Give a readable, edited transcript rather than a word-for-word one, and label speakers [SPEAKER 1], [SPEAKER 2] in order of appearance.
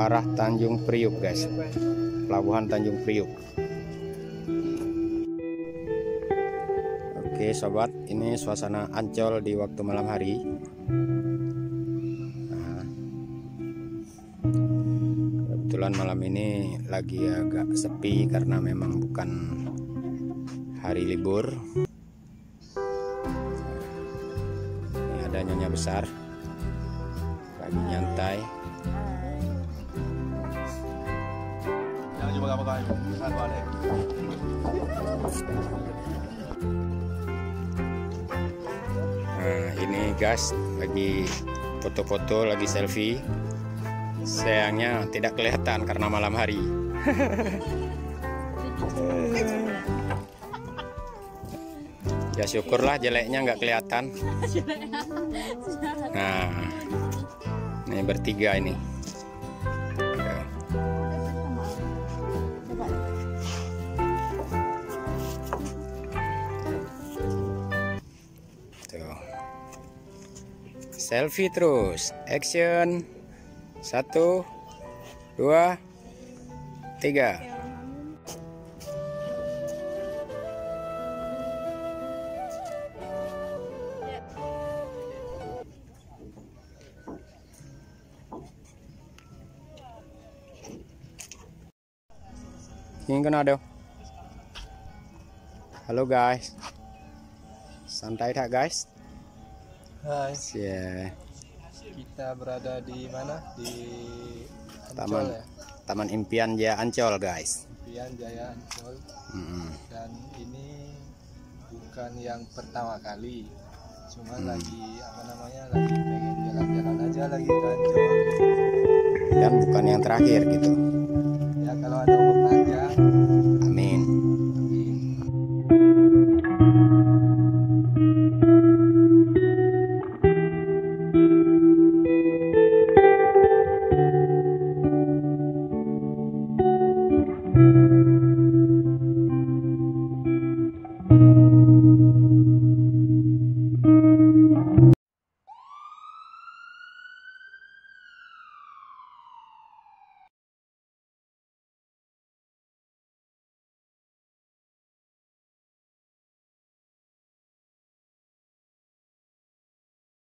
[SPEAKER 1] arah Tanjung Priuk guys, pelabuhan Tanjung Priuk. Oke sobat, ini suasana Ancol di waktu malam hari. Nah, kebetulan malam ini lagi agak sepi karena memang bukan hari libur. Ini ada nyonya besar lagi nyantai. Nah ini guys, lagi foto-foto, lagi selfie. Sayangnya tidak kelihatan karena malam hari. Ya syukurlah jeleknya nggak kelihatan. Nah ini bertiga ini. Selfie terus, action, 1, 2, 3. Ini kan ada. Halo guys, santai tak guys?
[SPEAKER 2] Hai,
[SPEAKER 1] Yeah.
[SPEAKER 2] kita berada di mana? Di
[SPEAKER 1] Taman,
[SPEAKER 2] Ancol ya?
[SPEAKER 1] Taman Impian Jaya Ancol guys.
[SPEAKER 2] Impian Jaya Ancol.
[SPEAKER 1] Mm-mm.
[SPEAKER 2] Dan ini bukan yang pertama kali, cuma lagi lagi pengen jalan-jalan aja lagi ke Ancol.
[SPEAKER 1] Dan bukan yang terakhir gitu.
[SPEAKER 2] Ya kalau ada